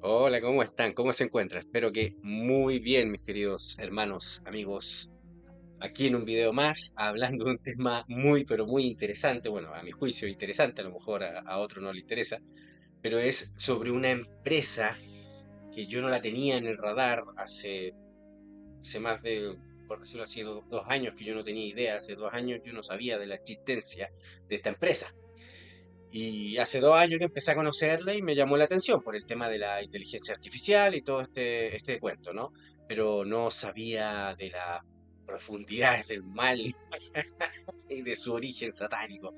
Hola, ¿cómo están? ¿Cómo se encuentran? Espero que muy bien, mis queridos hermanos, amigos. Aquí en un video más, hablando de un tema muy, pero muy interesante. Bueno, a mi juicio interesante, a lo mejor a otro no le interesa, pero es sobre una empresa que yo no la tenía en el radar hace más de, por decirlo así, 2 años que yo no tenía idea. Hace 2 años yo no sabía de la existencia de esta empresa. Y hace 2 años que empecé a conocerla y me llamó la atención por el tema de la inteligencia artificial y todo este cuento, ¿no? Pero no sabía de las profundidades del mal y de su origen satánico.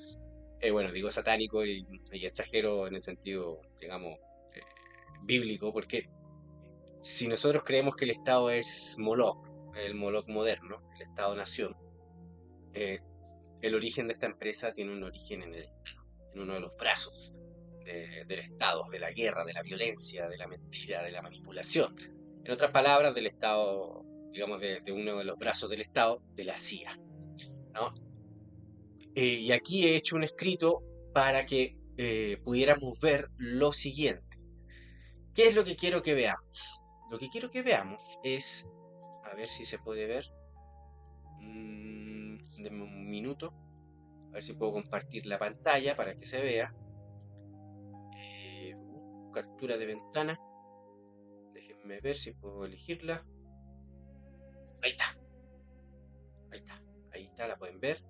Bueno, digo satánico y exagero en el sentido, digamos, eh, bíblico, porque si nosotros creemos que el Estado es Moloch, el Moloch moderno, el Estado-nación, eh, el origen de esta empresa tiene un origen en uno de los brazos del Estado, de la guerra, de la violencia, de la mentira, de la manipulación. En otras palabras, del Estado, digamos, de uno de los brazos del Estado, de la CIA, ¿no? Y aquí he hecho un escrito para que pudiéramos ver lo siguiente. ¿Qué es lo que quiero que veamos? Lo que quiero que veamos es, a ver si se puede ver, denme un minuto, a ver si puedo compartir la pantalla para que se vea. Captura de ventana, déjenme ver si puedo elegirla. Ahí está, ahí está, ahí está, la pueden ver,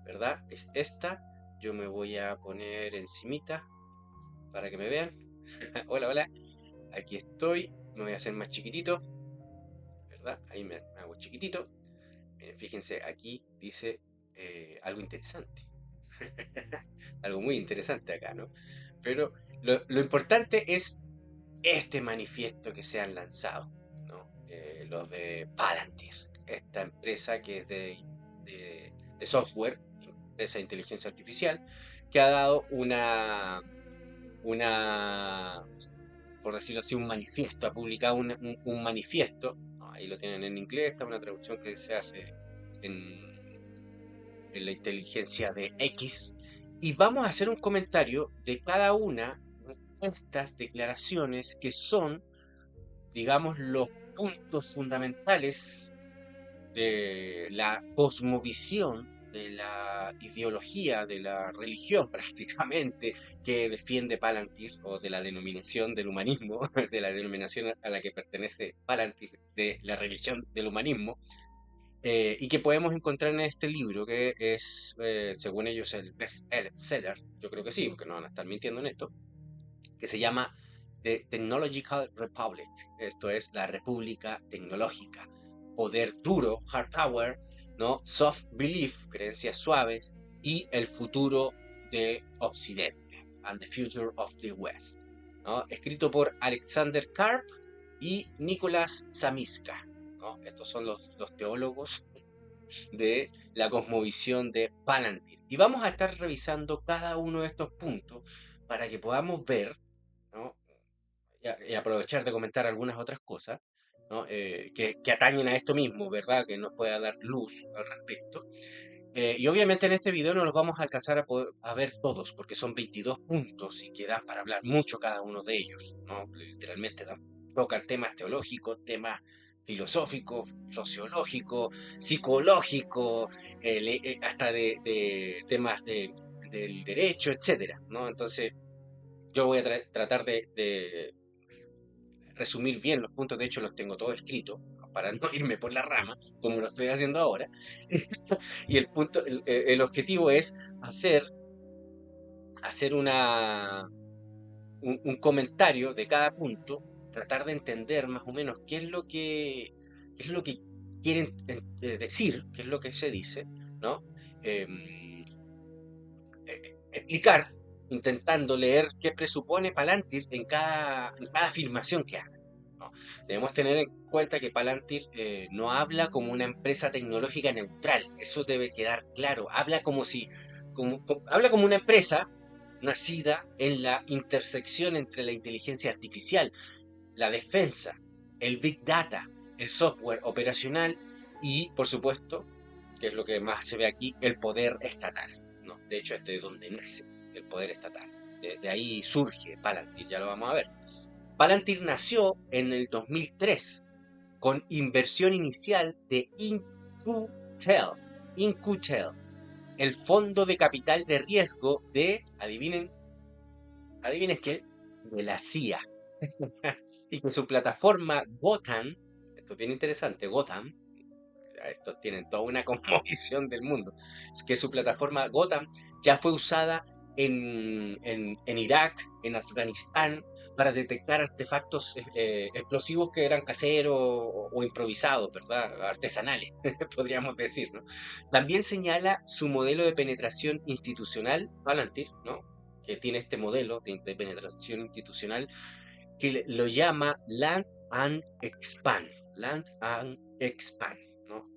¿verdad? Es esta. Yo me voy a poner encimita para que me vean. Hola, hola. Aquí estoy. Me voy a hacer más chiquitito, ¿verdad? Ahí me hago chiquitito. Miren, fíjense, aquí dice algo interesante. Algo muy interesante acá, ¿no? Pero lo importante es este manifiesto que se han lanzado, ¿no? Los de Palantir, esta empresa que es de software, empresa de inteligencia artificial, que ha dado una, por decirlo así, un manifiesto, ha publicado un manifiesto, ¿no? Ahí lo tienen en inglés, está una traducción que se hace en la inteligencia de X, y vamos a hacer un comentario de cada una de estas declaraciones que son, digamos, los puntos fundamentales de la cosmovisión, de la ideología, de la religión prácticamente que defiende Palantir, o de la denominación del humanismo, de la denominación a la que pertenece Palantir, de la religión del humanismo, y que podemos encontrar en este libro, que es, según ellos, el best seller, yo creo que sí, porque no van a estar mintiendo en esto, que se llama The Technological Republic, esto es la República Tecnológica, poder duro, hard power, ¿no? Soft belief, creencias suaves, y el futuro de Occidente, and the future of the West, ¿no? Escrito por Alexander Karp y Nicolás Samiska, ¿no? Estos son los teólogos de la cosmovisión de Palantir. Y vamos a estar revisando cada uno de estos puntos para que podamos ver, ¿no? Y aprovechar de comentar algunas otras cosas, ¿no? Que atañen a esto mismo, ¿verdad? Que nos pueda dar luz al respecto. Y obviamente en este video no los vamos a alcanzar a ver todos, porque son 22 puntos y quedan para hablar mucho cada uno de ellos, ¿no? Literalmente tocan temas teológicos, temas filosóficos, sociológicos, psicológicos, hasta de temas del derecho, etcétera, ¿no? Entonces, yo voy a tratar de resumir bien los puntos, de hecho los tengo todos escritos, para no irme por la rama, como lo estoy haciendo ahora. Y el objetivo es hacer, hacer un comentario de cada punto, tratar de entender más o menos qué es lo que quieren decir, qué es lo que se dice, ¿no? Em, Explicar, intentando leer qué presupone Palantir en cada afirmación que haga, ¿no? Debemos tener en cuenta que Palantir no habla como una empresa tecnológica neutral, eso debe quedar claro. Habla habla como una empresa nacida en la intersección entre la inteligencia artificial, la defensa, el big data, el software operacional y, por supuesto, que es lo que más se ve aquí, el poder estatal, ¿no? De hecho, es de donde nace el poder estatal. De ahí surge Palantir, ya lo vamos a ver. Palantir nació en el 2003 con inversión inicial de Incutel, el fondo de capital de riesgo de, adivinen qué, de la CIA. Y que su plataforma Gotham, esto es bien interesante, Gotham, estos tienen toda una cosmovisión del mundo, es que su plataforma Gotham ya fue usada en Irak, en Afganistán, para detectar artefactos explosivos que eran caseros o improvisados, ¿verdad? Artesanales, podríamos decir, ¿no? También señala su modelo de penetración institucional, Palantir, ¿no? Que tiene este modelo de penetración institucional que lo llama Land and Expand. Land and Expand, ¿no?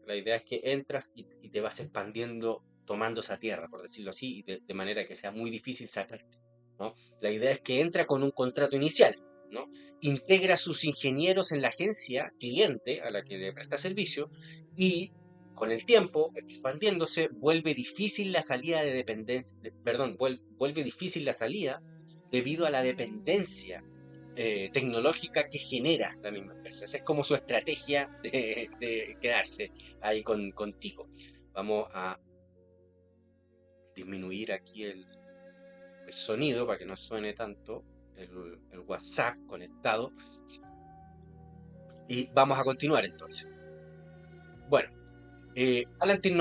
La idea es que entras y te vas expandiendo tomando esa tierra, por decirlo así, y de manera que sea muy difícil sacarte, ¿no? La idea es que entra con un contrato inicial, ¿no? Integra a sus ingenieros en la agencia cliente a la que le presta servicio y con el tiempo, expandiéndose, vuelve difícil la salida de dependencia, perdón, vuelve difícil la salida debido a la dependencia tecnológica que genera la misma empresa. Esa es como su estrategia de quedarse ahí contigo. Vamos a disminuir aquí el sonido para que no suene tanto el WhatsApp conectado. Y vamos a continuar entonces. Bueno, Palantir,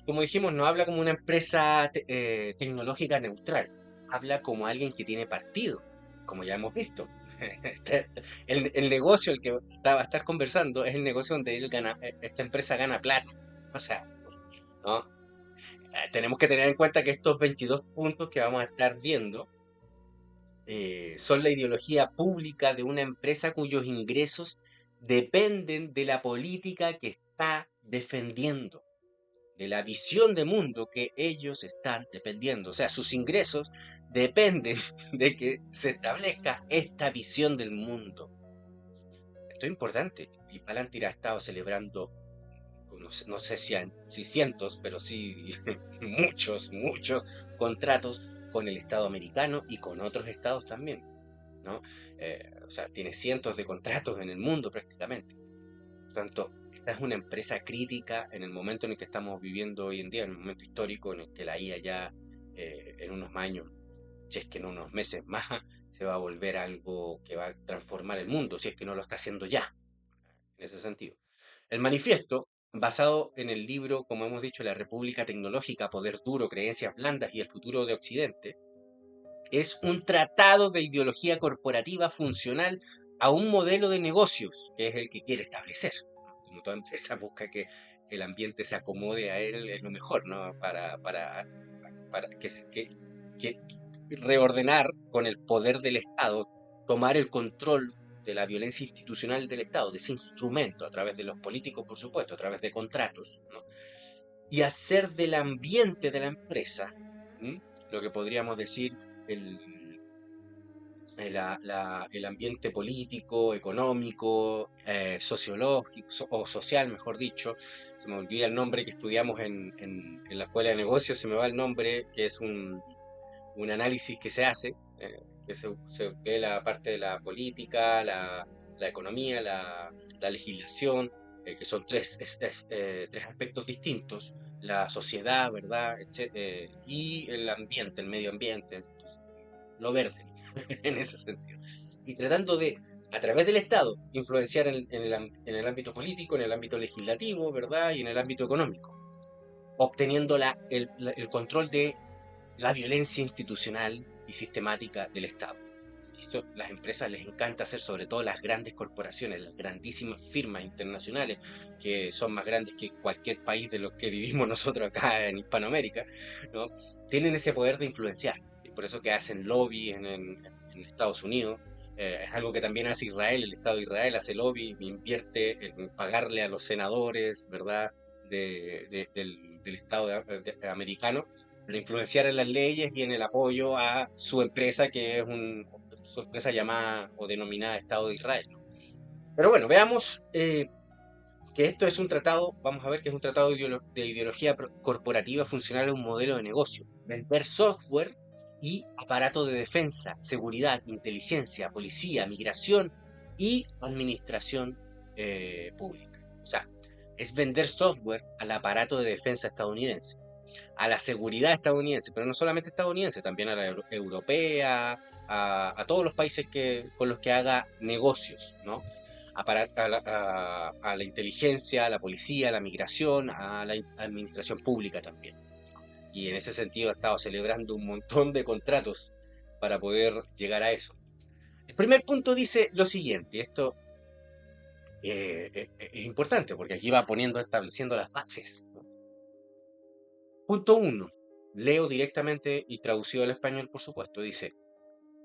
como dijimos, no habla como una empresa tecnológica neutral. Habla como alguien que tiene partido, como ya hemos visto. El negocio, el que va a estar conversando, es el negocio donde esta empresa gana plata. O sea, ¿no? Tenemos que tener en cuenta que estos 22 puntos que vamos a estar viendo son la ideología pública de una empresa cuyos ingresos dependen de la política que está defendiendo, de la visión de mundo que ellos están dependiendo. O sea, sus ingresos dependen de que se establezca esta visión del mundo. Esto es importante. Y Palantir ha estado celebrando, no sé si cientos, pero sí muchos contratos con el Estado americano y con otros estados también, ¿no? O sea, tiene cientos de contratos en el mundo prácticamente. Por tanto, esta es una empresa crítica en el momento en el que estamos viviendo hoy en día, en el momento histórico en el que la IA ya en unos años, si es que en unos meses más, se va a volver algo que va a transformar el mundo, si es que no lo está haciendo ya, en ese sentido. El manifiesto, basado en el libro, como hemos dicho, La República Tecnológica, Poder Duro, Creencias Blandas y el Futuro de Occidente, es un tratado de ideología corporativa funcional a un modelo de negocios, que es el que quiere establecer. Como toda empresa busca que el ambiente se acomode a él, es lo mejor, ¿no? Para que reordenar con el poder del Estado, tomar el control de la violencia institucional del Estado, de ese instrumento, a través de los políticos, por supuesto, a través de contratos, ¿no? Y hacer del ambiente de la empresa, ¿m? Lo que podríamos decir el, el ambiente político, económico, sociológico o social, mejor dicho. Se me olvida el nombre que estudiamos en la escuela de negocios, se me va el nombre, que es un análisis que se hace, que se ve la parte de la política, la economía, la legislación, que son tres aspectos distintos, la sociedad, ¿verdad? Y el ambiente, el medio ambiente, entonces, lo verde, en ese sentido. Y tratando de, a través del Estado, influenciar en el ámbito político, en el ámbito legislativo, ¿verdad? Y en el ámbito económico, obteniendo el control de la violencia institucional y sistemática del Estado. Esto las empresas les encanta hacer, sobre todo las grandes corporaciones, las grandísimas firmas internacionales, que son más grandes que cualquier país de los que vivimos nosotros acá en Hispanoamérica, ¿no? Tienen ese poder de influenciar. Y por eso que hacen lobby en Estados Unidos. Es algo que también hace Israel, el Estado de Israel hace lobby, invierte en pagarle a los senadores, ¿verdad? Del Estado americano, para influenciar en las leyes y en el apoyo a su empresa, que es su empresa llamada o denominada Estado de Israel, ¿no? Pero bueno, veamos que esto es un tratado, vamos a ver que es un tratado de ideología corporativa funcional a un modelo de negocio. Vender software y aparato de defensa, seguridad, inteligencia, policía, migración y administración pública. O sea, es vender software al aparato de defensa estadounidense, a la seguridad estadounidense, pero no solamente estadounidense, también a la europea, todos los países con los que haga negocios, ¿no? A la inteligencia, a la policía, a la migración, a la administración pública también. Y en ese sentido ha estado celebrando un montón de contratos para poder llegar a eso. El primer punto dice lo siguiente, esto es importante porque aquí va estableciendo las bases, ¿no? Punto uno, leo directamente y traducido al español, por supuesto, dice,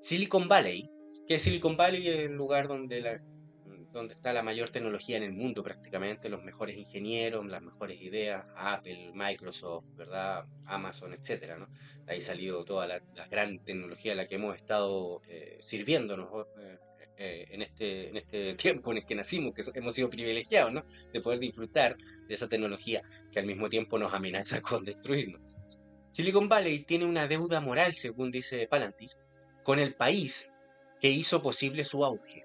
Silicon Valley, que es Silicon Valley es el lugar donde está la mayor tecnología en el mundo prácticamente, los mejores ingenieros, las mejores ideas, Apple, Microsoft, ¿verdad? Amazon, etcétera, ¿no? De ahí salió toda la gran tecnología a la que hemos estado sirviéndonos en este tiempo en el que nacimos, que hemos sido privilegiados, ¿no? De poder disfrutar de esa tecnología que al mismo tiempo nos amenaza con destruirnos. Silicon Valley tiene una deuda moral, según dice Palantir, con el país que hizo posible su auge.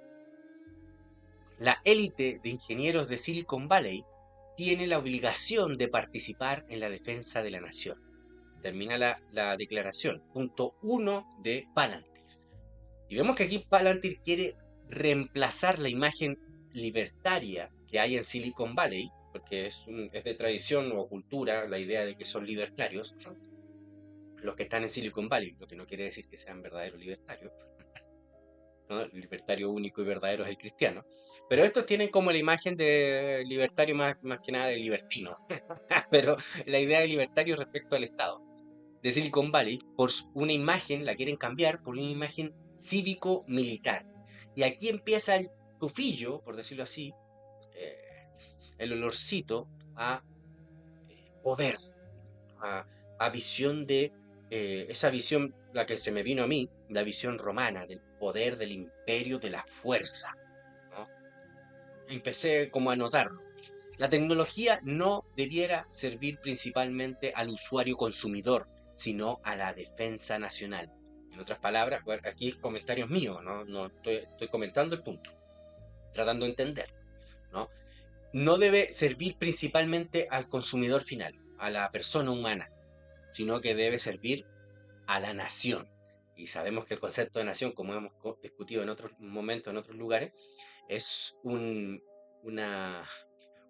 La élite de ingenieros de Silicon Valley tiene la obligación de participar en la defensa de la nación. Termina la declaración, punto 1 de Palantir. Y vemos que aquí Palantir quiere reemplazar la imagen libertaria que hay en Silicon Valley, porque es de tradición o cultura la idea de que son libertarios, los que están en Silicon Valley, lo que no quiere decir que sean verdaderos libertarios, ¿no? El libertario único y verdadero es el cristiano. Pero estos tienen como la imagen de libertario más que nada de libertino. Pero la idea de libertario respecto al Estado de Silicon Valley, por una imagen, la quieren cambiar por una imagen cívico-militar. Y aquí empieza el tufillo, por decirlo así, eh, el olorcito a poder, a, a visión esa visión, la que se me vino a mí, la visión romana, del poder, del imperio, de la fuerza, ¿no? Empecé como a notarlo. La tecnología no debiera servir principalmente al usuario consumidor, sino a la defensa nacional. En otras palabras, bueno, aquí comentarios míos, no estoy comentando el punto, tratando de entender, ¿no? No debe servir principalmente al consumidor final, a la persona humana, sino que debe servir a la nación. Y sabemos que el concepto de nación, como hemos discutido en otros momentos, en otros lugares, es una,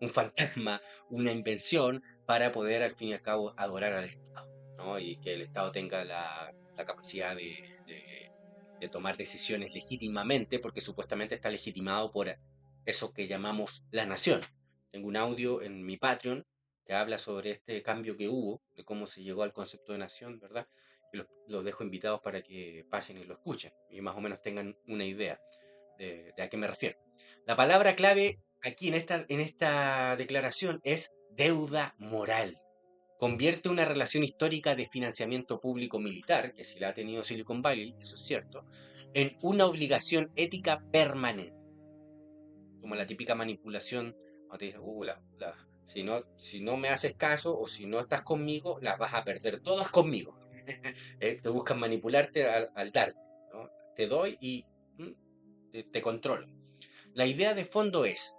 un fantasma, una invención para poder al fin y al cabo adorar al Estado, ¿no? Y que el Estado tenga la capacidad de tomar decisiones legítimamente, porque supuestamente está legitimado por eso que llamamos la nación. Tengo un audio en mi Patreon que habla sobre este cambio que hubo, de cómo se llegó al concepto de nación, ¿verdad? Y los dejo invitados para que pasen y lo escuchen y más o menos tengan una idea de a qué me refiero. La palabra clave aquí en esta declaración es deuda moral. Convierte una relación histórica de financiamiento público militar, que si la ha tenido Silicon Valley, eso es cierto, en una obligación ética permanente, como la típica manipulación, cuando te dicen, si no me haces caso o si no estás conmigo, las vas a perder todas conmigo. Te buscan manipularte al darte, ¿no? Te doy y te controlo. La idea de fondo es,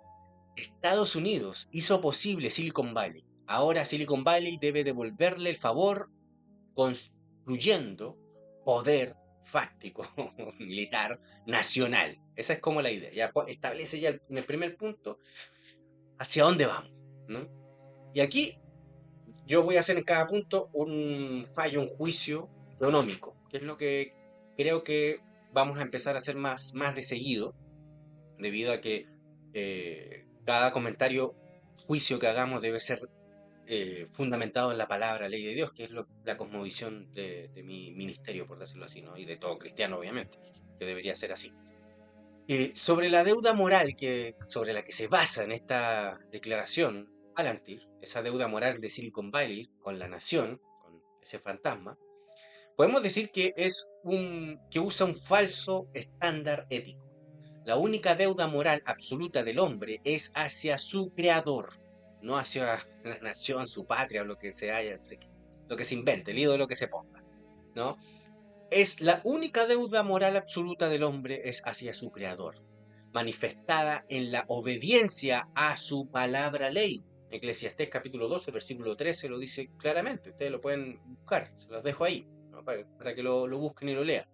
Estados Unidos hizo posible Silicon Valley. Ahora Silicon Valley debe devolverle el favor construyendo poder fáctico militar nacional. Esa es como la idea. Ya establece ya en el primer punto hacia dónde vamos, ¿no? Y aquí yo voy a hacer en cada punto un fallo, un juicio económico, que es lo que creo que vamos a empezar a hacer más de seguido, debido a que cada comentario, juicio que hagamos debe ser fundamentado en la palabra ley de Dios, que es la cosmovisión de mi ministerio, por decirlo así, ¿no? Y de todo cristiano, obviamente, que debería ser así. Sobre la deuda moral sobre la que se basa en esta declaración, Palantir, esa deuda moral de Silicon Valley con la nación, con ese fantasma, podemos decir que usa un falso estándar ético. La única deuda moral absoluta del hombre es hacia su creador, no hacia la nación, su patria, lo que se invente, el ídolo que se ponga, ¿no? Es la única deuda moral absoluta del hombre es hacia su creador, manifestada en la obediencia a su palabra ley. Eclesiastés capítulo 12, versículo 13 lo dice claramente. Ustedes lo pueden buscar, se los dejo ahí, ¿no? Para que lo busquen y lo lean.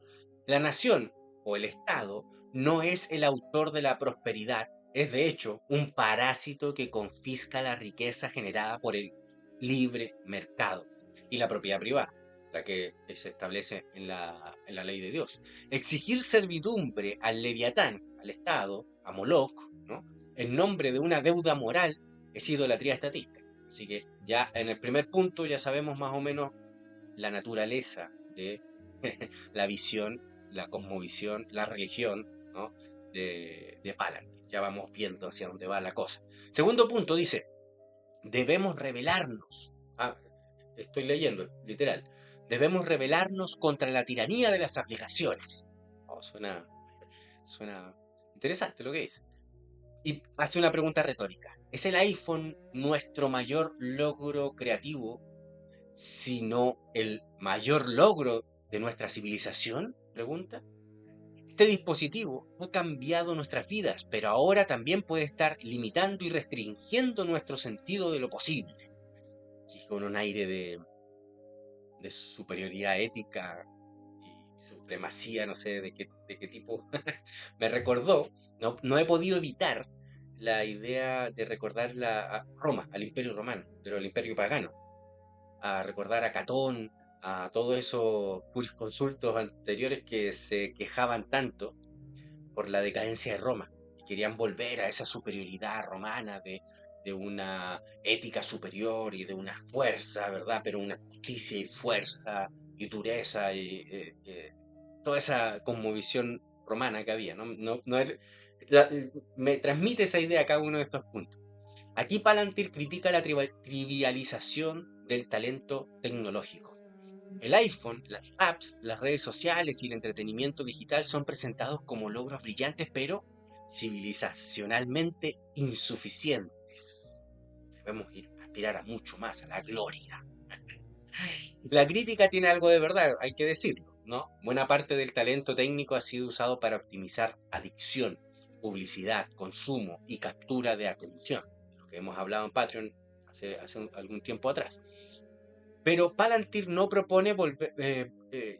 La nación o el Estado no es el autor de la prosperidad, es de hecho un parásito que confisca la riqueza generada por el libre mercado y la propiedad privada, la que se establece en la ley de Dios. Exigir servidumbre al Leviatán, al Estado, a Moloch, ¿no? En nombre de una deuda moral es idolatría estatista. Así que ya en el primer punto ya sabemos más o menos la naturaleza de la visión, la cosmovisión, la religión, ¿no? de Palantir. Ya vamos viendo hacia dónde va la cosa. Segundo punto dice, debemos rebelarnos. Ah, estoy leyendo, literal. Debemos rebelarnos contra la tiranía de las aplicaciones. Oh, suena interesante lo que dice. Y hace una pregunta retórica. ¿Es el iPhone nuestro mayor logro creativo, sino el mayor logro de nuestra civilización? Pregunta. Este dispositivo ha cambiado nuestras vidas, pero ahora también puede estar limitando y restringiendo nuestro sentido de lo posible. Y con un aire de superioridad ética y supremacía, no sé de qué tipo, me recordó, no he podido evitar la idea de recordar a Roma, al Imperio Romano, pero el Imperio Pagano, a recordar a Catón, a todos esos jurisconsultos anteriores que se quejaban tanto por la decadencia de Roma y querían volver a esa superioridad romana de una ética superior y de una fuerza, ¿verdad? Pero una justicia y fuerza y dureza y toda esa cosmovisión romana que había, ¿no? Me transmite esa idea cada uno de estos puntos. Aquí Palantir critica la trivialización del talento tecnológico. El iPhone, las apps, las redes sociales y el entretenimiento digital son presentados como logros brillantes, pero civilizacionalmente insuficientes. Debemos aspirar a mucho más, a la gloria. La crítica tiene algo de verdad, hay que decirlo, ¿no? Buena parte del talento técnico ha sido usado para optimizar adicción, publicidad, consumo y captura de atención, lo que hemos hablado en Patreon hace algún tiempo atrás. Pero Palantir no propone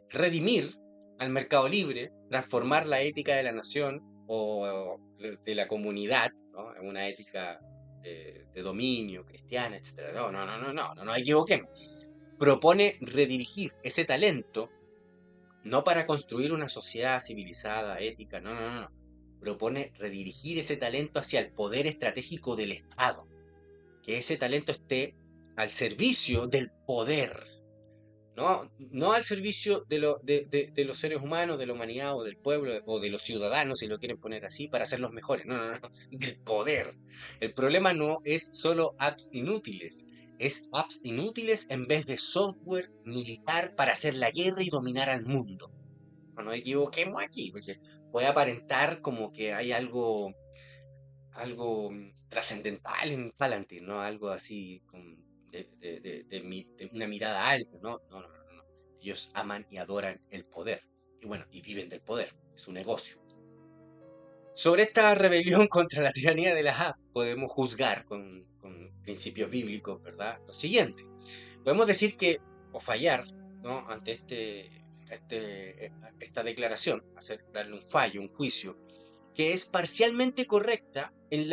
redimir al mercado libre, transformar la ética de la nación o de la comunidad, ¿no? En una ética de dominio cristiana, etc. No nos equivoquemos. Propone redirigir ese talento no para construir una sociedad civilizada, ética, no. Propone redirigir ese talento hacia el poder estratégico del Estado. Que ese talento esté al servicio del poder, no al servicio de los seres humanos, de la humanidad o del pueblo o de los ciudadanos, si lo quieren poner así, para ser los mejores. No, del poder. El problema no es solo apps inútiles, es apps inútiles en vez de software militar para hacer la guerra y dominar al mundo. No nos equivoquemos aquí, porque puede aparentar como que hay algo trascendental en Palantir, ¿no? Algo así de una mirada alta, ¿no? Ellos aman y adoran el poder. Y bueno, y viven del poder. Es un negocio. Sobre esta rebelión contra la tiranía de las apps podemos juzgar con principios bíblicos, ¿verdad? Lo siguiente. Podemos decir que, o fallar, ¿no? Ante esta declaración, darle un fallo, un juicio, que es parcialmente correcta en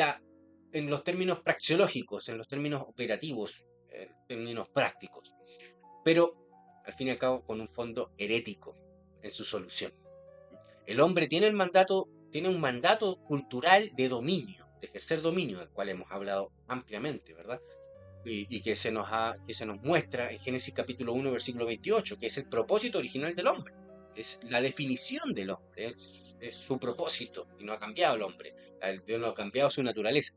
los términos praxeológicos, en los términos operativos, en términos prácticos, pero al fin y al cabo con un fondo herético en su solución. El hombre tiene un mandato cultural de dominio, de ejercer dominio, del cual hemos hablado ampliamente, ¿verdad? Y que se nos muestra en Génesis capítulo 1, versículo 28, que es el propósito original del hombre. Es la definición del hombre, es su propósito, y no ha cambiado el hombre. Dios no ha cambiado su naturaleza,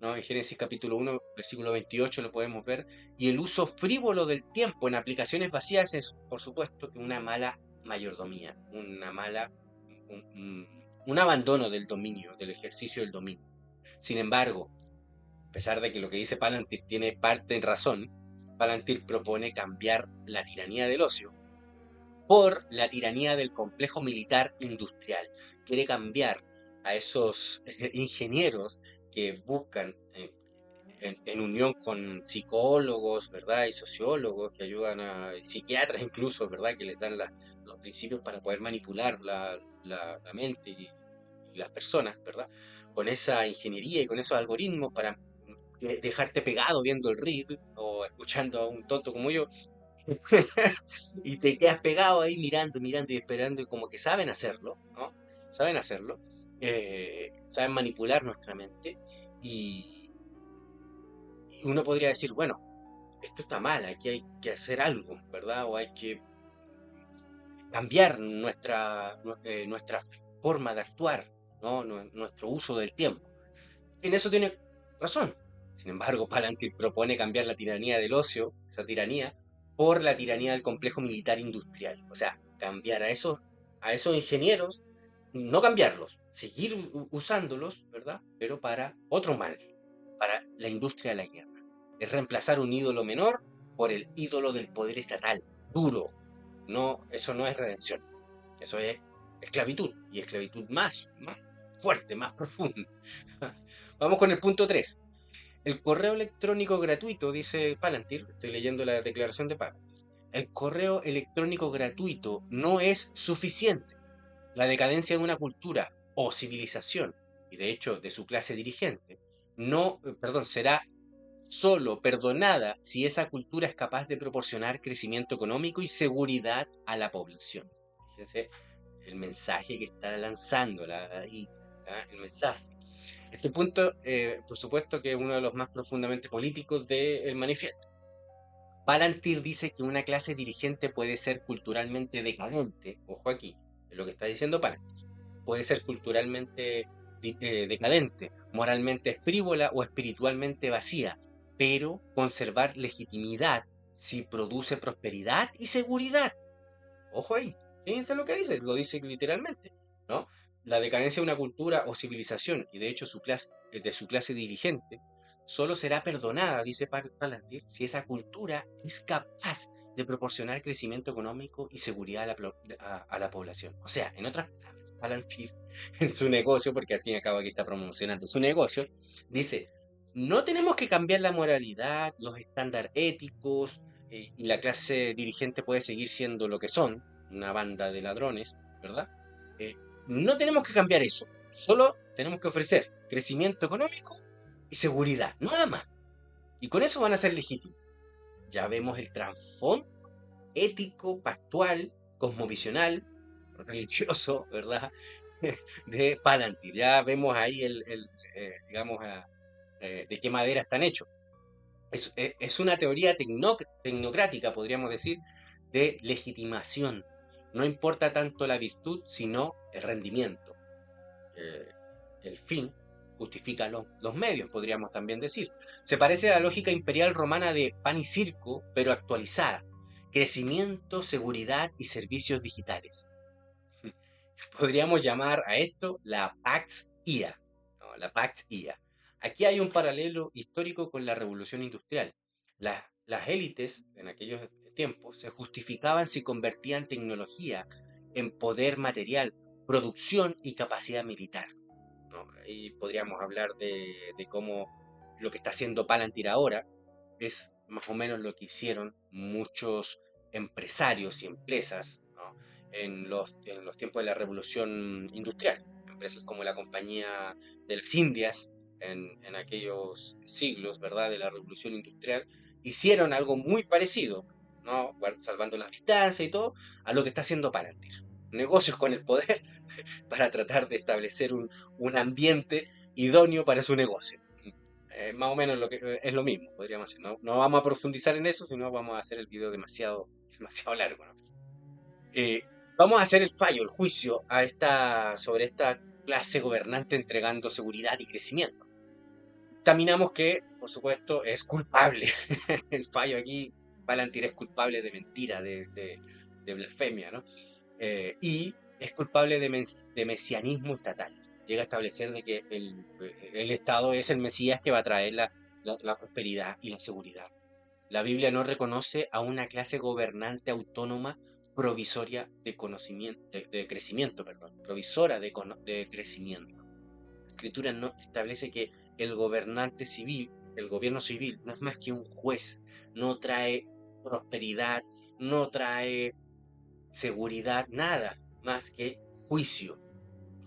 ¿no? En Génesis capítulo 1, versículo 28 lo podemos ver. Y el uso frívolo del tiempo en aplicaciones vacías es, por supuesto, que una mala mayordomía, un abandono del dominio, del ejercicio del dominio. Sin embargo, a pesar de que lo que dice Palantir tiene parte en razón, Palantir propone cambiar la tiranía del ocio por la tiranía del complejo militar industrial. Quiere cambiar a esos ingenieros que buscan, en unión con psicólogos, ¿verdad? Y sociólogos que ayudan psiquiatras incluso, ¿verdad? Que les dan los principios para poder manipular la mente y las personas, ¿verdad? Con esa ingeniería y con esos algoritmos para dejarte pegado viendo el reel o escuchando a un tonto como yo y te quedas pegado ahí mirando, mirando y esperando y como que saben hacerlo, ¿no? Saben hacerlo, saben manipular nuestra mente y, y uno podría decir, bueno, esto está mal, aquí hay que hacer algo, ¿verdad? O hay que cambiar nuestra forma de actuar, ¿no? Nuestro uso del tiempo. En eso tiene razón. Sin embargo, Palantir propone cambiar la tiranía del ocio, esa tiranía, por la tiranía del complejo militar industrial. O sea, cambiar a esos ingenieros, no cambiarlos, seguir usándolos, ¿verdad? Pero para otro mal, para la industria de la guerra. Es reemplazar un ídolo menor por el ídolo del poder estatal, duro. No, eso no es redención. Eso es esclavitud. Y esclavitud más fuerte, más profunda. Vamos con el punto 3. El correo electrónico gratuito, dice Palantir, estoy leyendo la declaración de Palantir. El correo electrónico gratuito no es suficiente. La decadencia de una cultura o civilización, y de hecho de su clase dirigente, no, perdón, será solo perdonada si esa cultura es capaz de proporcionar crecimiento económico y seguridad a la población. Fíjense el mensaje que está lanzando ahí, el mensaje. Este punto, por supuesto, que es uno de los más profundamente políticos del manifiesto. Palantir dice que una clase dirigente puede ser culturalmente decadente, ojo aquí, es lo que está diciendo Palantir, puede ser culturalmente decadente, moralmente frívola o espiritualmente vacía, pero conservar legitimidad si produce prosperidad y seguridad. Ojo ahí, fíjense lo que dice, lo dice literalmente, ¿no? La decadencia de una cultura o civilización, y de hecho de su clase dirigente, solo será perdonada, dice Palantir, si esa cultura es capaz de proporcionar crecimiento económico y seguridad a la población. O sea, en otras palabras, Palantir, en su negocio, porque al fin y al cabo aquí está promocionando su negocio, dice, no tenemos que cambiar la moralidad, los estándares éticos, y la clase dirigente puede seguir siendo lo que son, una banda de ladrones, ¿verdad? Eh, no tenemos que cambiar eso, solo tenemos que ofrecer crecimiento económico y seguridad, nada más. Y con eso van a ser legítimos. Ya vemos el trasfondo ético, pactual, cosmovisional, religioso, ¿verdad? De Palantir. Ya vemos ahí digamos, de qué madera están hechos. Es una teoría tecnocrática, podríamos decir, de legitimación. No importa tanto la virtud, sino el rendimiento. Eh, el fin justifica los medios, podríamos también decir. Se parece a la lógica imperial romana de pan y circo, pero actualizada. Crecimiento, seguridad y servicios digitales. Podríamos llamar a esto la Pax IA, ¿no? La Pax IA. Aquí hay un paralelo histórico con la revolución industrial. Las élites en aquellos tiempos se justificaban si convertían tecnología en poder material, producción y capacidad militar, ¿no? Ahí podríamos hablar de cómo lo que está haciendo Palantir ahora es más o menos lo que hicieron muchos empresarios y empresas, ¿no? en los tiempos de la revolución industrial. Empresas como la Compañía de las Indias en aquellos siglos, ¿verdad?, de la revolución industrial, hicieron algo muy parecido, ¿no? Salvando las distancias y todo, a lo que está haciendo Palantir. Negocios con el poder para tratar de establecer un ambiente idóneo para su negocio. Más o menos es lo mismo, podríamos decir. No, no vamos a profundizar en eso, sino vamos a hacer el video demasiado, demasiado largo, ¿no? Vamos a hacer el fallo, el juicio sobre esta clase gobernante entregando seguridad y crecimiento. Caminamos que, por supuesto, es culpable. El fallo aquí, Palantir es culpable de mentira, de blasfemia, ¿no? Y es culpable de mesianismo estatal. Llega a establecer de que el Estado es el Mesías que va a traer la prosperidad y la seguridad. La Biblia no reconoce a una clase gobernante autónoma provisoria de conocimiento, de crecimiento, perdón, provisora de crecimiento. La Escritura no establece que el gobernante civil, el gobierno civil, no es más que un juez, no trae prosperidad, no trae seguridad, nada más que juicio,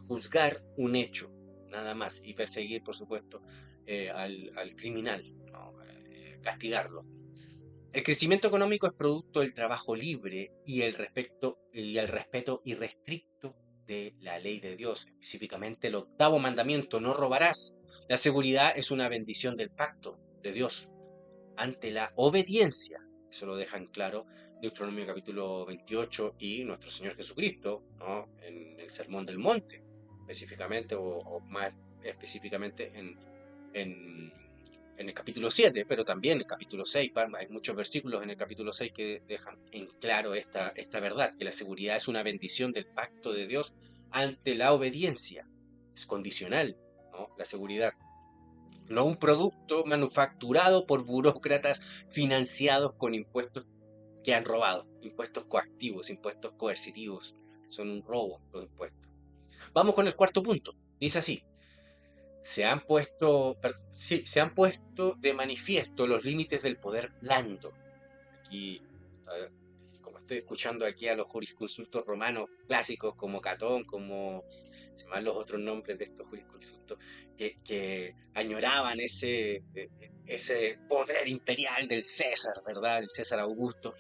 juzgar un hecho, nada más, y perseguir, por supuesto, al criminal, ¿no? Castigarlo. El crecimiento económico es producto del trabajo libre y el respeto irrestricto de la ley de Dios, específicamente el octavo mandamiento, no robarás. La seguridad es una bendición del pacto de Dios ante la obediencia. Eso lo dejan claro Deuteronomio capítulo 28 y nuestro Señor Jesucristo, ¿no? En el Sermón del Monte, específicamente, o más específicamente en, en el capítulo 7, pero también en el capítulo 6, hay muchos versículos en el capítulo 6 que dejan en claro esta verdad, que la seguridad es una bendición del pacto de Dios ante la obediencia. Es condicional, ¿no? La seguridad, no un producto manufacturado por burócratas financiados con impuestos que han robado, impuestos coactivos, impuestos coercitivos. Son un robo los impuestos. Vamos con el cuarto punto. Dice así: se han puesto de manifiesto los límites del poder blando. Aquí, como estoy escuchando aquí a los jurisconsultos romanos clásicos como Catón, como se llaman los otros nombres de estos jurisconsultos, que añoraban ese poder imperial del César, ¿verdad? El César Augusto,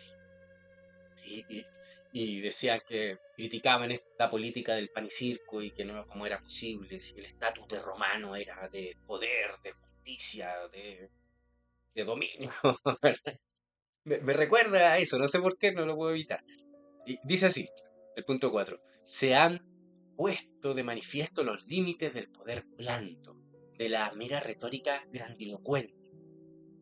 y, y- y decían que criticaban esta política del pan y circo y que no, cómo era posible, si el estatus de romano era de poder, de justicia, de dominio. Me recuerda a eso, no sé por qué, no lo puedo evitar. Y dice así, el punto 4: se han puesto de manifiesto los límites del poder blando, de la mera retórica grandilocuente.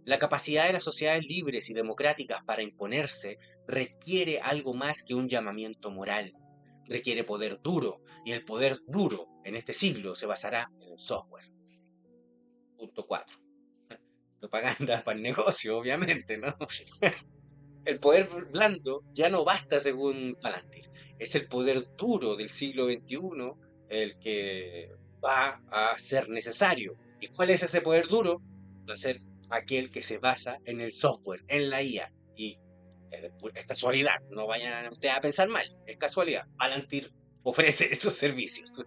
La capacidad de las sociedades libres y democráticas para imponerse requiere algo más que un llamamiento moral. Requiere poder duro, y el poder duro en este siglo se basará en el software. Punto 4: propaganda para el negocio, obviamente, ¿no? El poder blando ya no basta según Palantir. Es el poder duro del siglo XXI el que va a ser necesario. ¿Y cuál es ese poder duro? Va a ser aquel que se basa en el software, en la IA. Y es casualidad, no vayan ustedes a pensar mal, es casualidad. Palantir ofrece esos servicios.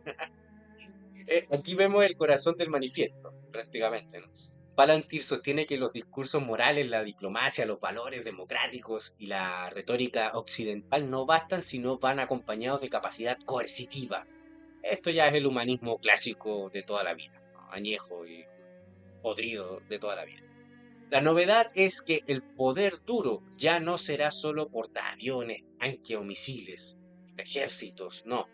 Aquí vemos el corazón del manifiesto, prácticamente, ¿no? Palantir sostiene que los discursos morales, la diplomacia, los valores democráticos y la retórica occidental no bastan si no van acompañados de capacidad coercitiva. Esto ya es el humanismo clásico de toda la vida, ¿no? Añejo y podrido de toda la vida. La novedad es que el poder duro ya no será solo portaaviones, tanques o misiles, ejércitos, no,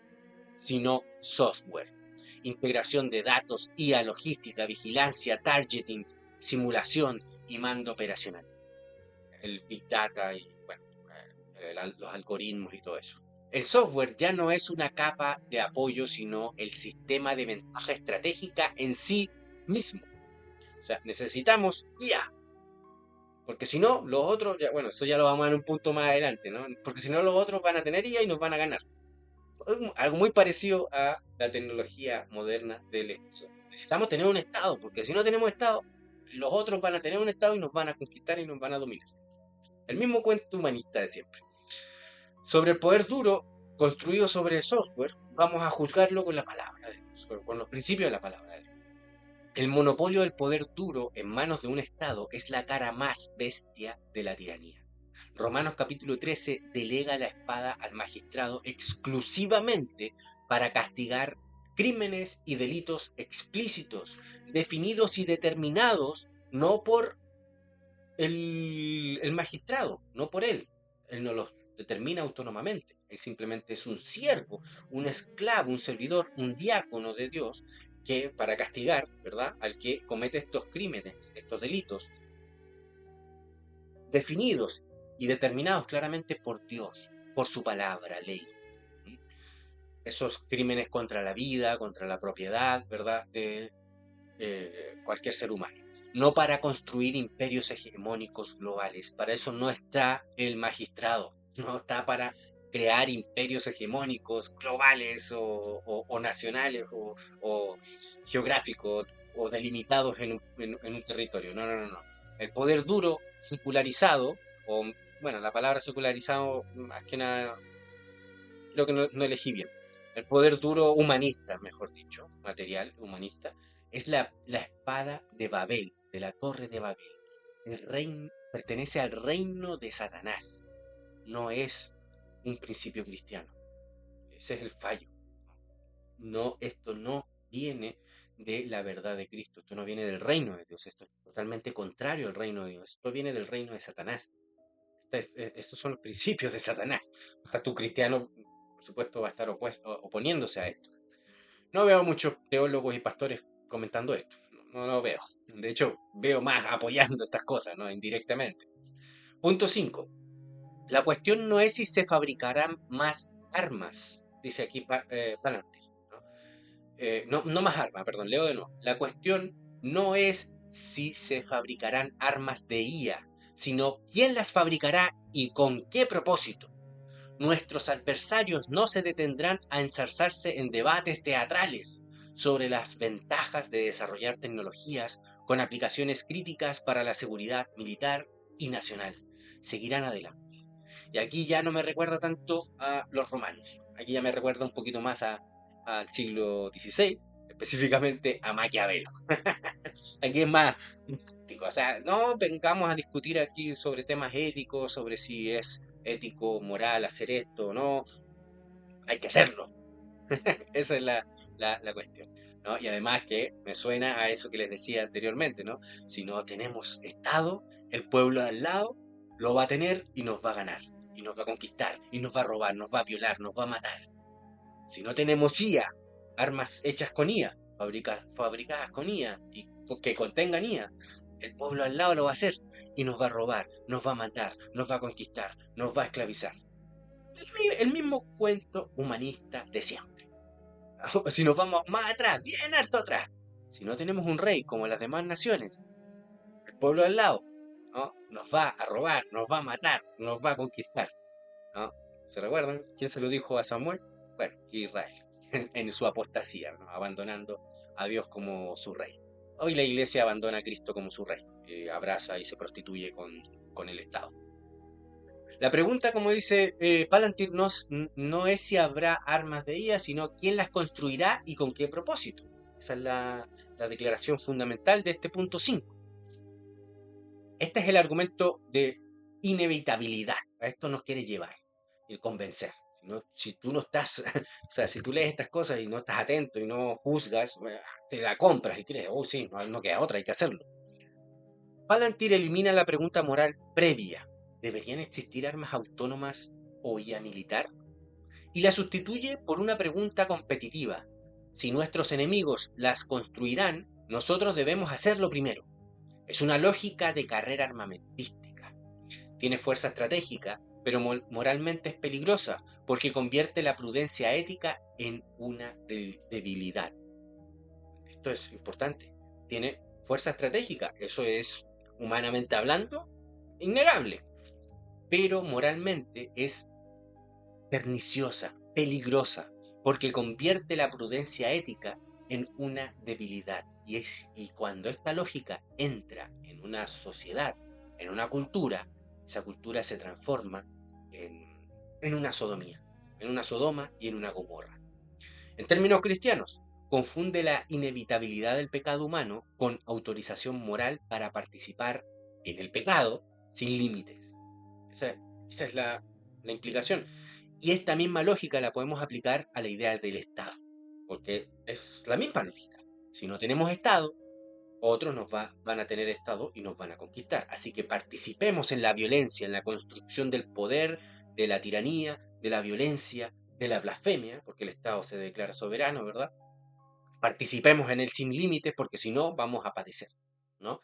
sino software, integración de datos, IA, logística, vigilancia, targeting, simulación y mando operacional. El Big Data y bueno, los algoritmos y todo eso. El software ya no es una capa de apoyo, sino el sistema de ventaja estratégica en sí mismo. O sea, necesitamos IA, porque si no, los otros, ya, bueno, eso ya lo vamos a ver un punto más adelante, ¿no? Porque si no, los otros van a tener IA y nos van a ganar. Algo muy parecido a la tecnología moderna del Estado. Necesitamos tener un Estado, porque si no tenemos Estado, los otros van a tener un Estado y nos van a conquistar y nos van a dominar. El mismo cuento humanista de siempre. Sobre el poder duro construido sobre el software, vamos a juzgarlo con la palabra de Dios, con los principios de la palabra de Dios. El monopolio del poder duro en manos de un Estado es la cara más bestia de la tiranía. Romanos capítulo 13 delega la espada al magistrado exclusivamente para castigar crímenes y delitos explícitos, definidos y determinados no por el magistrado, no por él. Él no los determina autónomamente. Él simplemente es un siervo, un esclavo, un servidor, un diácono de Dios que para castigar, ¿verdad?, al que comete estos crímenes, estos delitos, definidos y determinados claramente por Dios, por su palabra, ley. Esos crímenes contra la vida, contra la propiedad, ¿verdad?, de cualquier ser humano. No para construir imperios hegemónicos globales. Para eso no está el magistrado. No está para crear imperios hegemónicos globales o nacionales o geográficos o delimitados en un territorio. No, no, no, no. El poder duro, secularizado, o bueno, la palabra secularizado, más que nada, creo que no elegí bien. El poder duro humanista, mejor dicho, material, humanista, es la espada de Babel, de la torre de Babel. El reino pertenece al reino de Satanás, no es un principio cristiano. Ese es el fallo. No, esto no viene de la verdad de Cristo, esto no viene del reino de Dios, esto es totalmente contrario al reino de Dios, esto viene del reino de Satanás. Estos son los principios de Satanás. O sea, tu cristiano, por supuesto, va a estar oponiéndose a esto. No veo muchos teólogos y pastores comentando esto. No lo veo. De hecho, veo más apoyando estas cosas, ¿no? Indirectamente. Punto 5. La cuestión no es si se fabricarán más armas, dice aquí Palantir. ¿No? No más armas, perdón, leo de nuevo. La cuestión no es si se fabricarán armas de IA, sino quién las fabricará y con qué propósito. Nuestros adversarios no se detendrán a ensarzarse en debates teatrales sobre las ventajas de desarrollar tecnologías con aplicaciones críticas para la seguridad militar y nacional. Seguirán adelante. Y aquí ya no me recuerda tanto a los romanos. Aquí ya me recuerda un poquito más al siglo XVI, específicamente a Maquiavelo. Aquí es más ético. O sea, no vengamos a discutir aquí sobre temas éticos, sobre si es ético, moral, hacer esto o no. Hay que hacerlo. Esa es la cuestión. ¿No? Y además que me suena a eso que les decía anteriormente, ¿no? Si no tenemos Estado, el pueblo de al lado lo va a tener y nos va a ganar. Y nos va a conquistar, y nos va a robar, nos va a violar, nos va a matar. Si no tenemos IA, armas hechas con IA, fabricadas con IA y que contengan IA, el pueblo al lado lo va a hacer y nos va a robar, nos va a matar, nos va a conquistar, nos va a esclavizar. El mismo cuento humanista de siempre. Si nos vamos más atrás, bien alto atrás, si no tenemos un rey como las demás naciones, el pueblo al lado, ¿no? Nos va a robar, nos va a matar, nos va a conquistar. ¿No? ¿Se recuerdan? ¿Quién se lo dijo a Samuel? Bueno, Israel, en su apostasía, ¿no? Abandonando a Dios como su rey. Hoy la iglesia abandona a Cristo como su rey, abraza y se prostituye con el Estado. La pregunta, como dice Palantir, no es si habrá armas de IA, sino quién las construirá y con qué propósito. Esa es la declaración fundamental de este punto 5. Este es el argumento de inevitabilidad. A esto nos quiere llevar y convencer. Si tú no estás, o sea, si tú lees estas cosas y no estás atento y no juzgas, te la compras y crees, oh sí, no queda otra, hay que hacerlo. Palantir elimina la pregunta moral previa. ¿Deberían existir armas autónomas o IA militar? Y la sustituye por una pregunta competitiva. Si nuestros enemigos las construirán, nosotros debemos hacerlo primero. Es una lógica de carrera armamentística. Tiene fuerza estratégica, pero moralmente es peligrosa porque convierte la prudencia ética en una debilidad. Esto es importante. Tiene fuerza estratégica, eso es, humanamente hablando, innegable. Pero moralmente es perniciosa, peligrosa, porque convierte la prudencia ética en una debilidad. Y cuando esta lógica entra en una sociedad, en una cultura, esa cultura se transforma en una sodomía, en una Sodoma y en una Gomorra. En términos cristianos, confunde la inevitabilidad del pecado humano con autorización moral para participar en el pecado sin límites. Esa es la implicación. Y esta misma lógica la podemos aplicar a la idea del Estado, porque es la misma lógica. Si no tenemos Estado, otros van a tener Estado y nos van a conquistar. Así que participemos en la violencia, en la construcción del poder, de la tiranía, de la violencia, de la blasfemia, porque el Estado se declara soberano, ¿verdad? Participemos en él sin límites, porque si no, vamos a padecer, ¿no?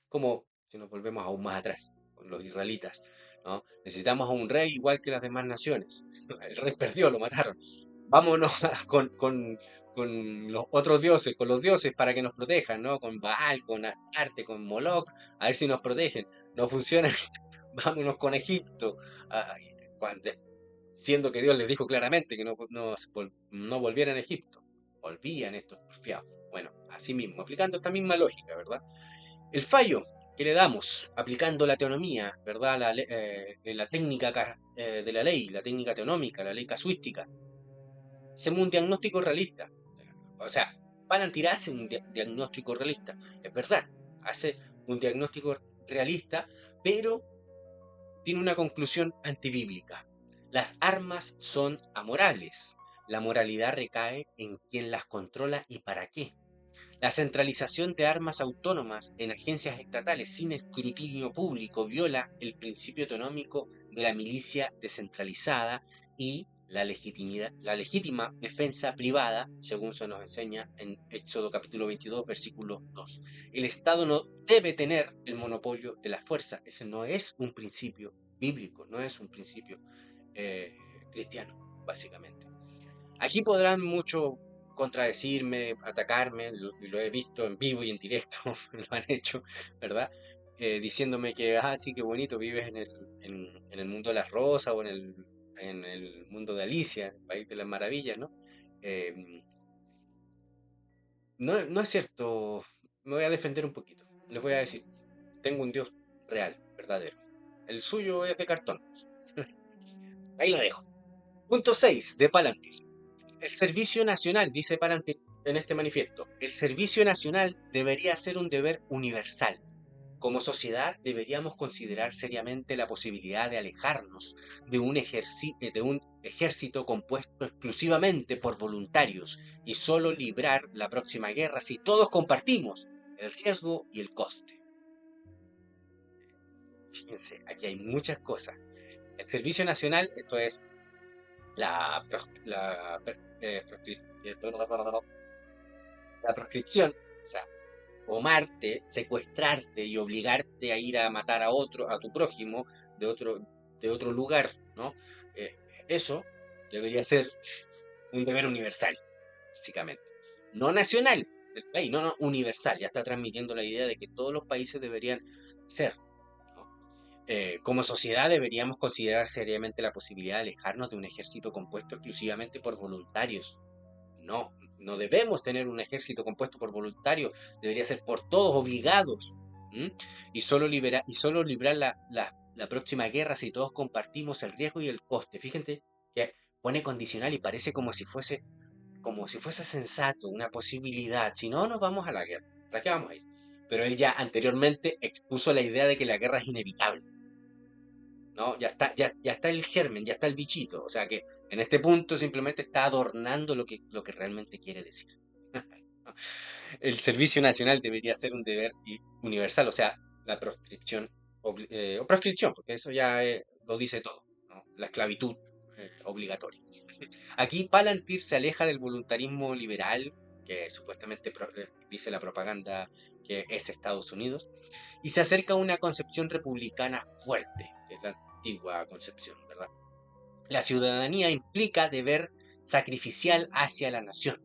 Como si nos volvemos aún más atrás, con los israelitas, ¿no? Necesitamos a un rey igual que las demás naciones. El rey perdió, lo mataron. Vámonos con los otros dioses, con los dioses para que nos protejan, ¿no? Con Baal, con Astarte, con Moloch, a ver si nos protegen. No funciona, vámonos con Egipto. siendo que Dios les dijo claramente que no volvieran a Egipto. Volvían estos porfiados. Bueno, así mismo, aplicando esta misma lógica, ¿verdad? El fallo que le damos aplicando la teonomía, ¿verdad? La técnica de la ley, la técnica teonómica, la ley casuística, hacemos un diagnóstico realista. O sea, Palantir hace un diagnóstico realista, es verdad, hace un diagnóstico realista, pero tiene una conclusión antibíblica. Las armas son amorales. La moralidad recae en quien las controla y para qué. La centralización de armas autónomas en agencias estatales sin escrutinio público viola el principio autonómico de la milicia descentralizada y la legítima defensa privada, según se nos enseña en Éxodo capítulo 22, versículo 2. El Estado no debe tener el monopolio de la fuerza. Ese no es un principio bíblico, no es un principio eh, cristiano, básicamente. Aquí podrán mucho contradecirme, atacarme, lo he visto en vivo y en directo, lo han hecho, ¿verdad? Diciéndome que, sí, qué bonito, vives en el mundo de las rosas o en el mundo de Alicia, el país de las maravillas, ¿no? Eh, no es cierto, me voy a defender un poquito. Les voy a decir, tengo un Dios real, verdadero. El suyo es de cartón. Ahí lo dejo. Punto 6 de Palantir. El servicio nacional, dice Palantir en este manifiesto, el servicio nacional debería ser un deber universal. Como sociedad deberíamos considerar seriamente la posibilidad de alejarnos de un ejército compuesto exclusivamente por voluntarios y solo librar la próxima guerra si todos compartimos el riesgo y el coste. Fíjense, aquí hay muchas cosas. El servicio nacional, esto es la, la, eh, la proscripción, o sea, tomarte, secuestrarte y obligarte a ir a matar a otro, a tu prójimo de otro lugar, ¿no? Eh, Eso debería ser un deber universal, básicamente. No nacional del país, no, universal. Ya está transmitiendo la idea de que todos los países deberían ser, ¿no? Como sociedad deberíamos considerar seriamente la posibilidad de alejarnos de un ejército compuesto exclusivamente por voluntarios. No, no debemos tener un ejército compuesto por voluntarios, debería ser por todos obligados. ¿M? Y solo librar la próxima guerra si todos compartimos el riesgo y el coste. Fíjense que pone condicional y parece como si fuese sensato, una posibilidad. Si no, nos vamos a la guerra. ¿Para qué vamos a ir? Pero él ya anteriormente expuso la idea de que la guerra es inevitable. ¿No? Ya está el germen, ya está el bichito. O sea que en este punto simplemente está adornando lo que realmente quiere decir. El servicio nacional debería ser un deber universal, o sea, la proscripción, o proscripción, porque eso ya lo dice todo, ¿no? La esclavitud obligatoria. Aquí Palantir se aleja del voluntarismo liberal, que supuestamente dice la propaganda que es Estados Unidos, y se acerca a una concepción republicana fuerte, que es la antigua concepción, ¿verdad? La ciudadanía implica deber sacrificial hacia la nación.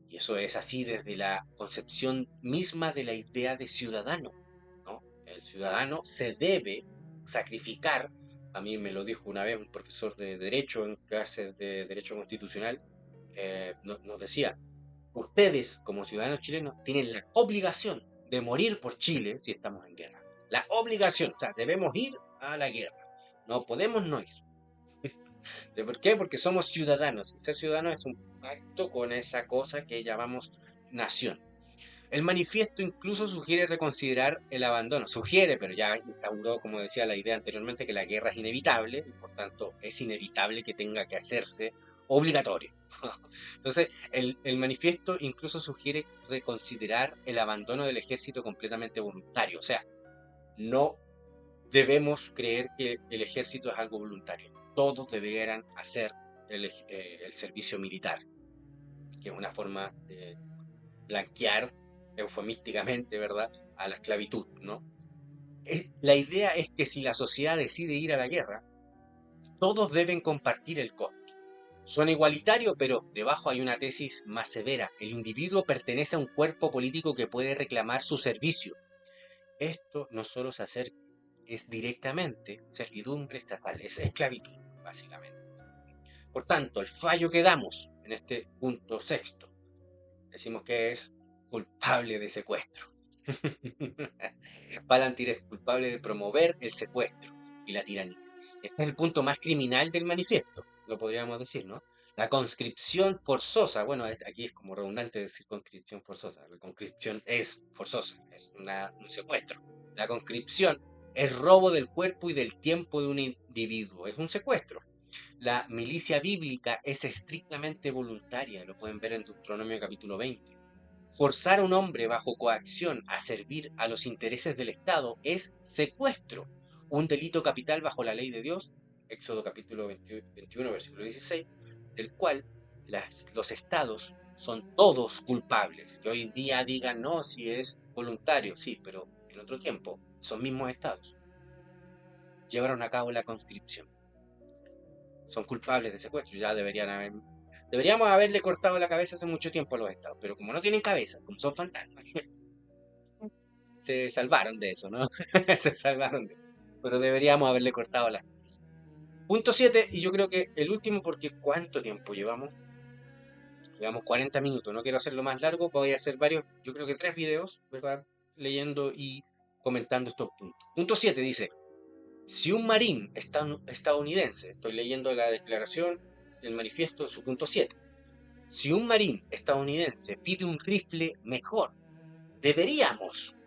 Y eso es así desde la concepción misma de la idea de ciudadano, ¿no? El ciudadano se debe sacrificar. A mí me lo dijo una vez un profesor de Derecho en clases de Derecho Constitucional. Nos decía, ustedes como ciudadanos chilenos tienen la obligación de morir por Chile si estamos en guerra. La obligación, o sea, debemos ir a la guerra. No podemos no ir. ¿Por qué? Porque somos ciudadanos. Y ser ciudadano es un pacto con esa cosa que llamamos nación. El manifiesto incluso sugiere reconsiderar el abandono. Sugiere, pero ya instauró, como decía la idea anteriormente, que la guerra es inevitable y por tanto es inevitable que tenga que hacerse obligatorio. Entonces, el manifiesto incluso sugiere reconsiderar el abandono del ejército completamente voluntario. O sea, no debemos creer que el ejército es algo voluntario. Todos debieran hacer el servicio militar, que es una forma de blanquear eufemísticamente, ¿verdad?, a la esclavitud, ¿no? La idea es que si la sociedad decide ir a la guerra, todos deben compartir el costo. Suena igualitario, pero debajo hay una tesis más severa. El individuo pertenece a un cuerpo político que puede reclamar su servicio. Esto no solo se acerca, es directamente servidumbre estatal, es esclavitud, básicamente. Por tanto, el fallo que damos en este punto sexto, decimos que es culpable de secuestro. Palantir es culpable de promover el secuestro y la tiranía. Este es el punto más criminal del manifiesto, lo podríamos decir, ¿no? La conscripción forzosa, bueno, aquí es como redundante decir conscripción forzosa, la conscripción es forzosa, es un secuestro. La conscripción es robo del cuerpo y del tiempo de un individuo, es un secuestro. La milicia bíblica es estrictamente voluntaria, lo pueden ver en Deuteronomio capítulo 20. Forzar a un hombre bajo coacción a servir a los intereses del Estado es secuestro, un delito capital bajo la ley de Dios, Éxodo capítulo 21, versículo 16, del cual los estados son todos culpables. Que hoy día digan, no, si es voluntario, sí, pero en otro tiempo, esos mismos estados llevaron a cabo la conscripción. Son culpables de secuestro, ya deberíamos haberle cortado la cabeza hace mucho tiempo a los estados, pero como no tienen cabeza, como son fantasmas, se salvaron de eso, ¿no? Se salvaron de eso. Pero deberíamos haberle cortado la cabeza. Punto 7, y yo creo que el último, porque ¿cuánto tiempo llevamos? Llevamos 40 minutos, no quiero hacerlo más largo, voy a hacer varios, yo creo que 3 videos, ¿verdad? Leyendo y comentando estos puntos. Punto 7 dice, si un marín estadounidense, estoy leyendo la declaración, el manifiesto, su punto 7, si un marín estadounidense pide un rifle mejor, deberíamos,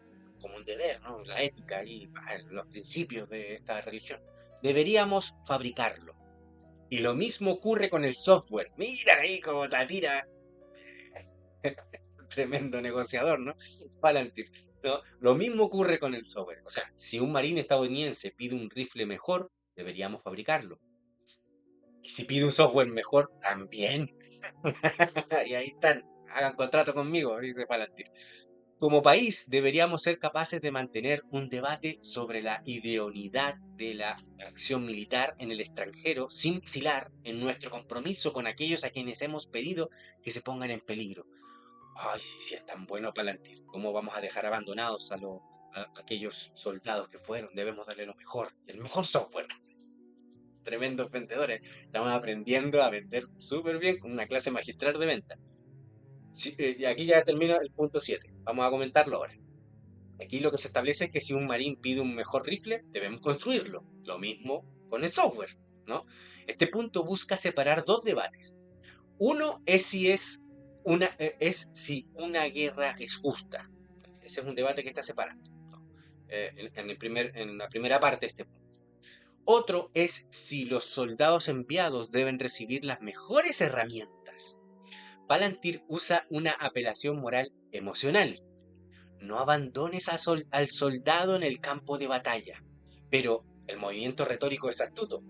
como un deber, ¿no? La ética y los principios de esta religión, deberíamos fabricarlo. Y lo mismo ocurre con el software. Mira ahí como la tira. Tremendo negociador, ¿no? Palantir. ¿No? Lo mismo ocurre con el software. O sea, si un marín estadounidense pide un rifle mejor, deberíamos fabricarlo. Y si pide un software mejor, también. Y ahí están. Hagan contrato conmigo, dice Palantir. Como país, deberíamos ser capaces de mantener un debate sobre la idoneidad de la acción militar en el extranjero sin vacilar en nuestro compromiso con aquellos a quienes hemos pedido que se pongan en peligro. Ay, sí, sí, es tan bueno Palantir. ¿Cómo vamos a dejar abandonados a aquellos soldados que fueron? Debemos darle lo mejor, el mejor software. Tremendos vendedores. Estamos aprendiendo a vender súper bien con una clase magistral de venta. Sí, y aquí ya termino el punto 7. Vamos a comentarlo ahora. Aquí lo que se establece es que si un marín pide un mejor rifle, debemos construirlo. Lo mismo con el software, ¿no? Este punto busca separar dos debates. Uno es si una guerra es justa. Ese es un debate que está separando, ¿no? En la primera parte de este punto. Otro es si los soldados enviados deben recibir las mejores herramientas. Palantir usa una apelación moral emocional. No abandones al soldado en el campo de batalla. Pero el movimiento retórico es astuto.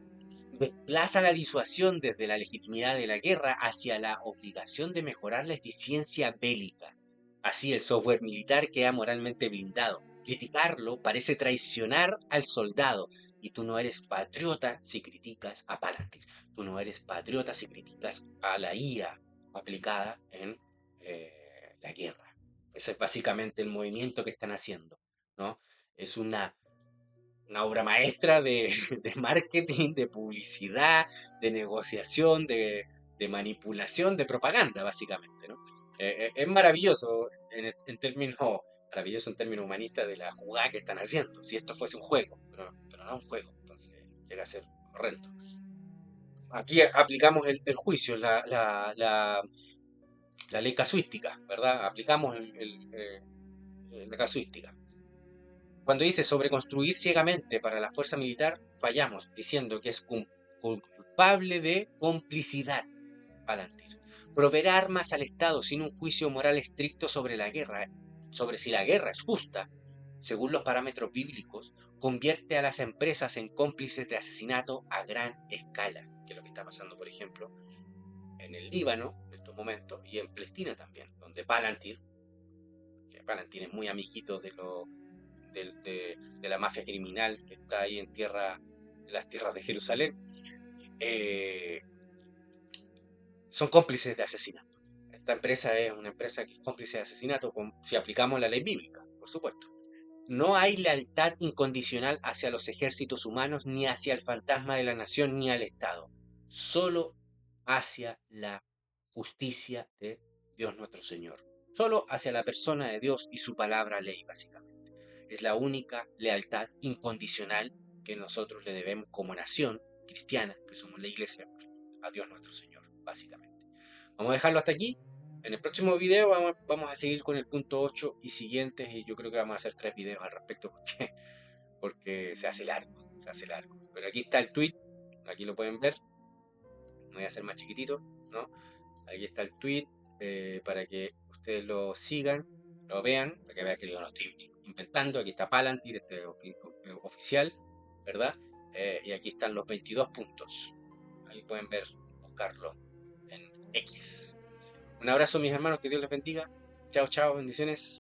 Desplaza la disuasión desde la legitimidad de la guerra hacia la obligación de mejorar la eficiencia bélica. Así el software militar queda moralmente blindado. Criticarlo parece traicionar al soldado. Y tú no eres patriota si criticas a Palantir. Tú no eres patriota si criticas a la IA aplicada en la guerra. Ese es básicamente el movimiento que están haciendo, ¿no? Es una obra maestra de, de marketing, de publicidad, de negociación, de manipulación, de propaganda, básicamente, ¿no? Es maravilloso maravilloso en términos humanistas de la jugada que están haciendo. Si esto fuese un juego, pero no es un juego, entonces llega a ser horrendo. Aquí aplicamos el juicio, la ley casuística, ¿verdad? Aplicamos la casuística. Cuando dice sobreconstruir ciegamente para la fuerza militar, fallamos diciendo que es culpable de complicidad. Palantir. Proveer armas al Estado sin un juicio moral estricto sobre la guerra, sobre si la guerra es justa, según los parámetros bíblicos, convierte a las empresas en cómplices de asesinato a gran escala, que es lo que está pasando, por ejemplo, en el Líbano en estos momentos y en Palestina también, donde Palantir, que Palantir es muy amiguito de la mafia criminal que está ahí en las tierras de Jerusalén, eh, son cómplices de asesinato. Esta empresa es una empresa que es cómplice de asesinato si aplicamos la ley bíblica, por supuesto. No hay lealtad incondicional hacia los ejércitos humanos, ni hacia el fantasma de la nación, ni al Estado. Solo hacia la justicia de Dios nuestro Señor. Solo hacia la persona de Dios y su palabra ley, básicamente. Es la única lealtad incondicional que nosotros le debemos como nación cristiana, que somos la iglesia, a Dios nuestro Señor, básicamente. Vamos a dejarlo hasta aquí. En el próximo video vamos a seguir con el punto 8 y siguientes, y yo creo que vamos a hacer 3 videos al respecto porque se hace largo, se hace largo. Pero aquí está el tweet, aquí lo pueden ver. Voy a hacer más chiquitito, ¿no? Aquí está el tweet para que ustedes lo sigan, lo vean, para que vean que yo no estoy inventando. Aquí está Palantir, oficial, ¿verdad? Y aquí están los 22 puntos. Ahí pueden ver, buscarlo en X. Un abrazo, mis hermanos, que Dios les bendiga. Chao, chao, bendiciones.